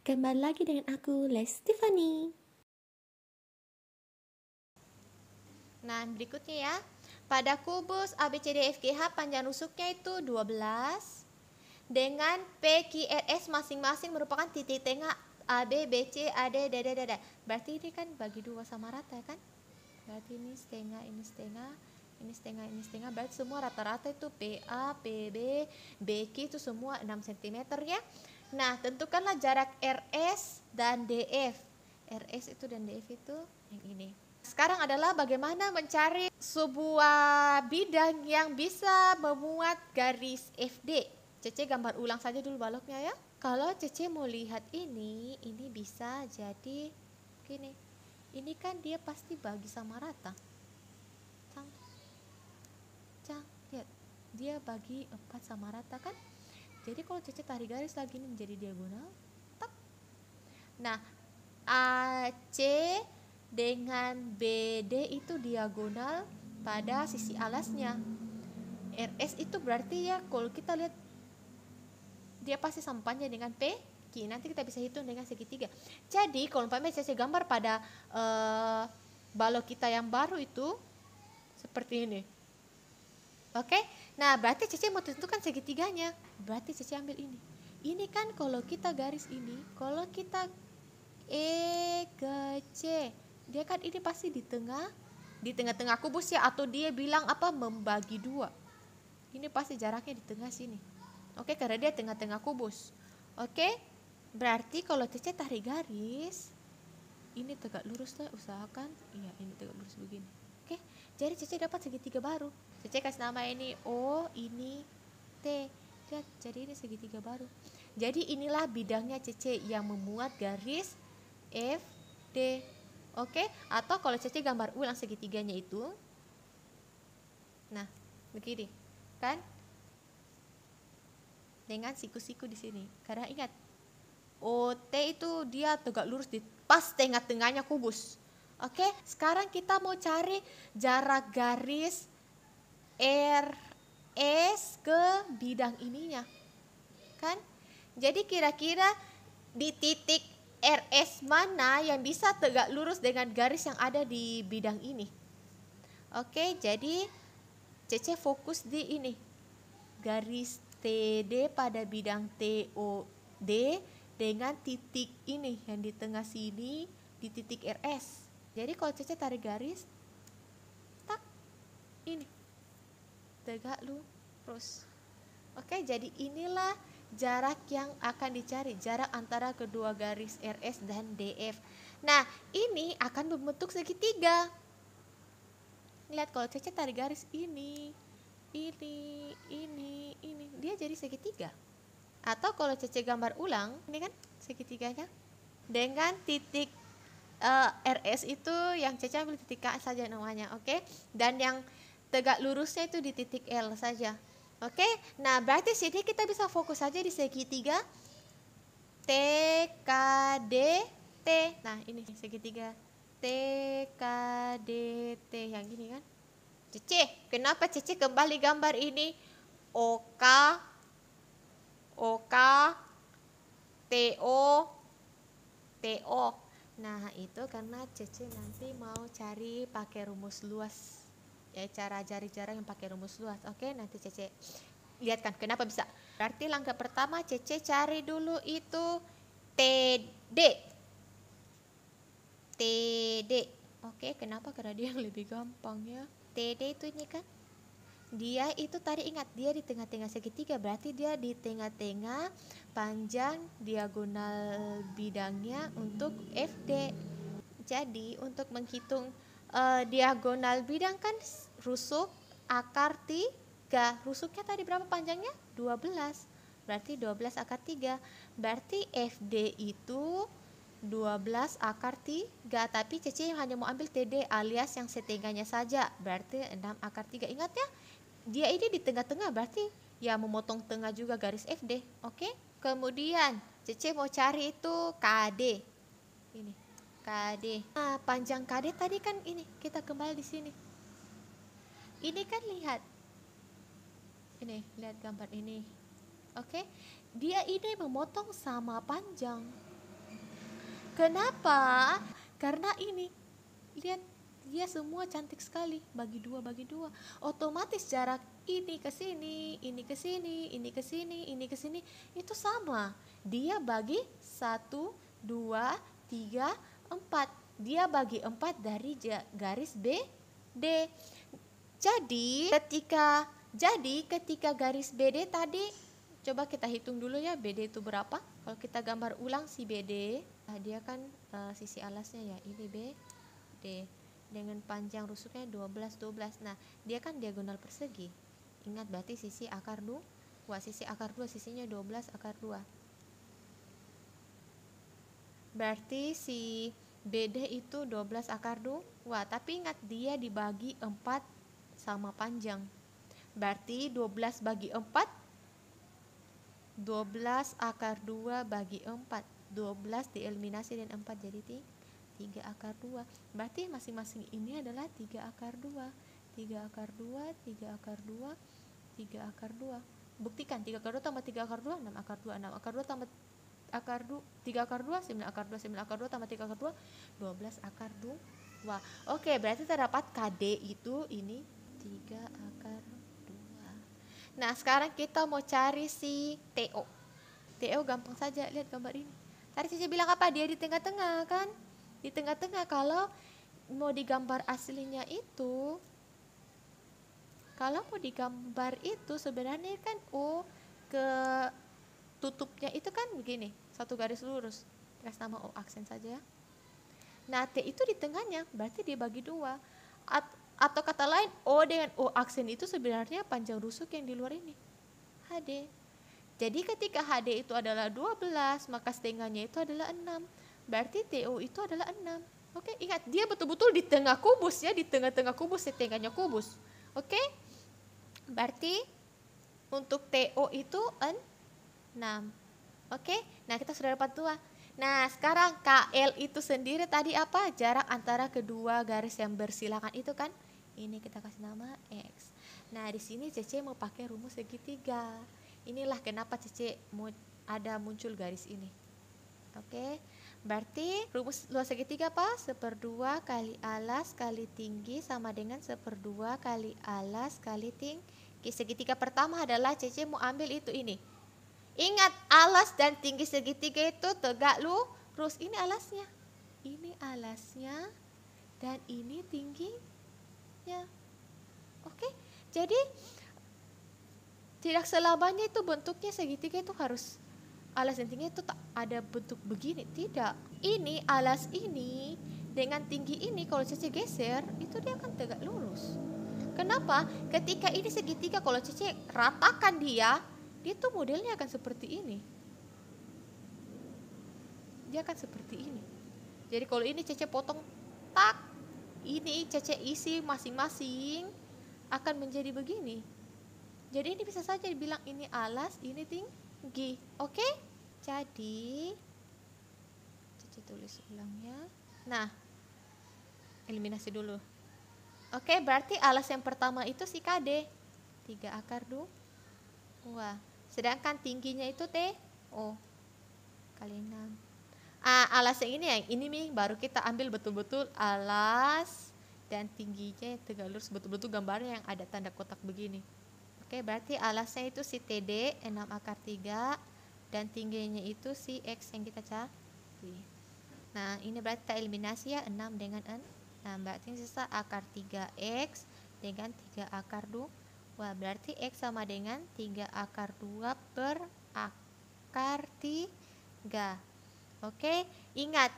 Kembali lagi dengan aku, Lestifani. Nah, berikutnya ya. Pada kubus ABCDFGH panjang rusuknya itu 12 dengan PQRS masing-masing merupakan titik tengah AB, BC, AD, DD. Berarti ini kan bagi dua sama rata ya kan? Berarti ini setengah, ini setengah, ini setengah, ini setengah. Berarti semua rata-rata itu PA, PB, BQ itu semua 6 cm ya. Nah, tentukanlah jarak RS dan DF. RS itu dan DF itu yang ini. Sekarang adalah bagaimana mencari sebuah bidang yang bisa memuat garis FD. Cece gambar ulang saja dulu baloknya ya. Kalau Cece mau lihat ini bisa jadi gini. Ini kan dia pasti bagi sama rata. Cang, lihat. Dia bagi 4 sama rata kan? Jadi kalau Cece tarik garis lagi ini menjadi diagonal. Tak. Nah, AC dengan BD itu diagonal pada sisi alasnya. RS itu berarti ya kalau kita lihat dia pasti sama panjang dengan P. Nanti kita bisa hitung dengan segitiga. Jadi kalau umpamanya saya gambar pada balok kita yang baru itu seperti ini. Oke, nah berarti Cece mau tentukan segitiganya. Berarti Cece ambil ini. Ini kan kalau kita garis ini, kalau kita E ke C, dia kan ini pasti di tengah-tengah kubus ya, atau dia bilang apa membagi dua. Ini pasti jaraknya di tengah sini. Oke, karena dia tengah-tengah kubus. Oke, berarti kalau Cece tarik garis, ini tegak lurus lah, usahakan. Iya, ini tegak lurus begini. Oke, jadi Cece dapat segitiga baru. Cece kasih nama ini O, ini T. Lihat, jadi ini segitiga baru. Jadi inilah bidangnya Cece yang memuat garis FD. Oke, atau kalau Cece gambar ulang segitiganya itu. Nah, begini. Kan? Dengan siku-siku di sini. Karena ingat, OT itu dia tegak lurus di pas tengah-tengahnya kubus. Oke, sekarang kita mau cari jarak garis RS ke bidang ininya. Kan? Jadi kira-kira di titik RS mana yang bisa tegak lurus dengan garis yang ada di bidang ini. Oke, jadi Cece fokus di ini. Garis TD pada bidang TOD dengan titik ini yang di tengah sini di titik RS. Jadi kalau Cece tarik garis, tak, ini tegak lurus. Oke, jadi inilah jarak yang akan dicari, jarak antara kedua garis RS dan DF. Nah, ini akan membentuk segitiga. Lihat kalau Cece tarik garis ini, dia jadi segitiga. Atau kalau Cece gambar ulang, ini kan segitiganya dengan titik RS itu yang Cece ambil titik K saja namanya, oke? Dan yang tegak lurusnya itu di titik L saja. Oke, nah berarti sini kita bisa fokus saja di segitiga TKDT. Nah ini segitiga TKDT yang gini kan. Cece, kenapa Cece kembali gambar ini? OK, TO, TO. Nah itu karena Cece nanti mau cari pakai rumus luas. Ya, cara cari jarak yang pakai rumus luas. Oke, nanti Cece lihatkan kenapa bisa. Berarti langkah pertama Cece cari dulu itu TD. Oke, kenapa? Karena dia yang lebih gampang ya. TD itu ini kan. Dia itu tadi ingat dia di tengah-tengah segitiga, berarti dia di tengah-tengah panjang diagonal bidangnya untuk FD. Jadi untuk menghitung diagonal bidang kan rusuk akar 3. Rusuknya tadi berapa panjangnya? 12. Berarti 12 akar 3. Berarti FD itu 12 akar 3. Tapi Cece hanya mau ambil TD alias yang setengahnya saja. Berarti 6 akar 3. Ingat ya, dia ini di tengah-tengah, berarti ya memotong tengah juga garis FD. Oke? Kemudian Cece mau cari itu KD. Ini KD. Nah, panjang KD tadi kan ini, kita kembali di sini. Ini kan lihat. Ini, lihat gambar ini. Oke. Dia ini memotong sama panjang. Kenapa? Karena ini, lihat, dia semua cantik sekali, bagi dua, otomatis jarak ini ke sini, ini ke sini, ini ke sini, ini ke sini, itu sama. Dia bagi 1, 2, 3, 4. Dia bagi 4 dari garis BD. Jadi ketika garis BD tadi, coba kita hitung dulu ya, BD itu berapa. Kalau kita gambar ulang si BD, dia kan sisi alasnya ya, ini BD dengan panjang rusuknya 12. Nah, dia kan diagonal persegi. Ingat, berarti sisi akar 2. Sisi akar 2 sisinya 12 akar 2. Berarti si BD itu 12 akar 2. Tapi ingat, dia dibagi 4 sama panjang. Berarti 12 bagi 4, 12 akar 2 bagi 4. 12 dieliminasi dan 4 jadi 3 akar 2. Berarti masing-masing ini adalah 3 akar 2. 3 akar 2, 3 akar 2, 3 akar 2. Buktikan, 3 akar 2 tambah 3 akar 2, 6 akar 2. 6 akar 2 tambah akar 2, 3 akar 2, 9 akar 2. 9 akar 2 tambah 3 akar 2, 12 akar 2. Oke, berarti terdapat KD itu ini 3 akar 2. Nah, sekarang kita mau cari si TO. TO gampang saja, lihat gambar ini. Tadi Cici bilang apa? Dia di tengah-tengah kan? Di tengah-tengah. Kalau mau digambar aslinya itu, sebenarnya kan O ke tutupnya itu kan begini, satu garis lurus. Kasih nama O aksen saja. Nah, T itu di tengahnya, berarti dibagi 2. Atau kata lain, O dengan O aksen itu sebenarnya panjang rusuk yang di luar ini, HD. Jadi ketika HD itu adalah 12, maka setengahnya itu adalah 6. Berarti TO itu adalah 6. Oke, ingat, dia betul-betul di tengah kubus ya, di tengah-tengah kubus, setengahnya kubus. Oke? Berarti untuk TO itu 6. Oke? Nah, kita sudah dapat 2. Nah, sekarang KL itu sendiri tadi apa? Jarak antara kedua garis yang bersilangan itu kan? Ini kita kasih nama X. Nah, di sini Cece mau pakai rumus segitiga. Inilah kenapa Cece muncul garis ini. Oke? Berarti rumus luas segitiga apa? 1/2 kali alas kali tinggi sama dengan 1/2 kali alas kali tinggi. Segitiga pertama adalah Cece mau ambil itu ini. Ingat, alas dan tinggi segitiga itu tegak lurus. Ini alasnya. Ini alasnya dan ini tingginya. Oke? Jadi tidak selamanya itu bentuknya segitiga itu harus alas dan tinggi itu tak ada bentuk begini. Tidak. Ini alas ini dengan tinggi ini kalau Cece geser itu dia akan tegak lurus. Kenapa? Ketika ini segitiga, kalau Cece ratakan dia tuh modelnya akan seperti ini. Dia akan seperti ini. Jadi kalau ini Cece potong tak, ini Cece isi masing-masing akan menjadi begini. Jadi ini bisa saja dibilang ini alas, ini tinggi. Oke? Jadi Cece tulis ulang ya. Nah, eliminasi dulu. Oke, berarti alas yang pertama itu si KD 3 akar 2. Sedangkan tingginya itu TO kali 6. Alas yang ini nih baru kita ambil betul-betul alas dan tingginya tegak lurus, betul-betul gambarnya yang ada tanda kotak begini. Oke, berarti alasnya itu si TD 6 akar 3 dan tingginya itu si X yang kita cari. Nah, ini berarti kita eliminasi ya, 6 dengan 6. Berarti sisa akar 3X dengan 3 akar 2. Berarti X sama dengan 3 akar 2 per akar 3. Oke, ingat,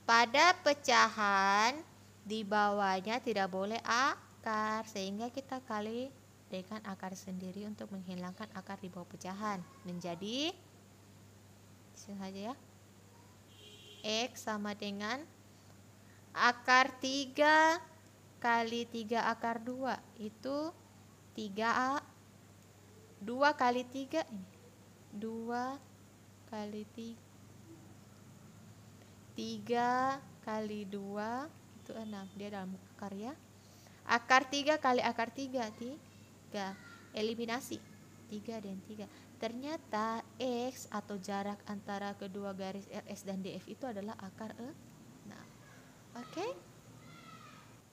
pada pecahan di bawahnya tidak boleh akar, sehingga kita kali dengan akar sendiri untuk menghilangkan akar di bawah pecahan. Menjadi sini saja ya, X sama dengan akar 3 kali 3 akar 2 itu 2 kali 3 ini 2 kali 3 kali 2 itu 6. Dia dalam akar ya. Akar 3 kali akar 3 3. Eliminasi 3 dan 3. Ternyata X atau jarak antara kedua garis LS dan DF itu adalah akar 6. Oke?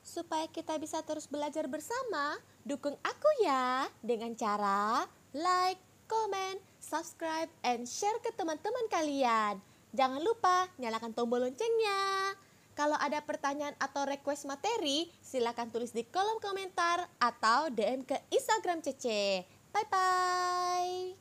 Supaya kita bisa terus belajar bersama, dukung aku ya dengan cara like, comment, subscribe, and share ke teman-teman kalian. Jangan lupa nyalakan tombol loncengnya. Kalau ada pertanyaan atau request materi, silakan tulis di kolom komentar atau DM ke Instagram Cece. Bye-bye.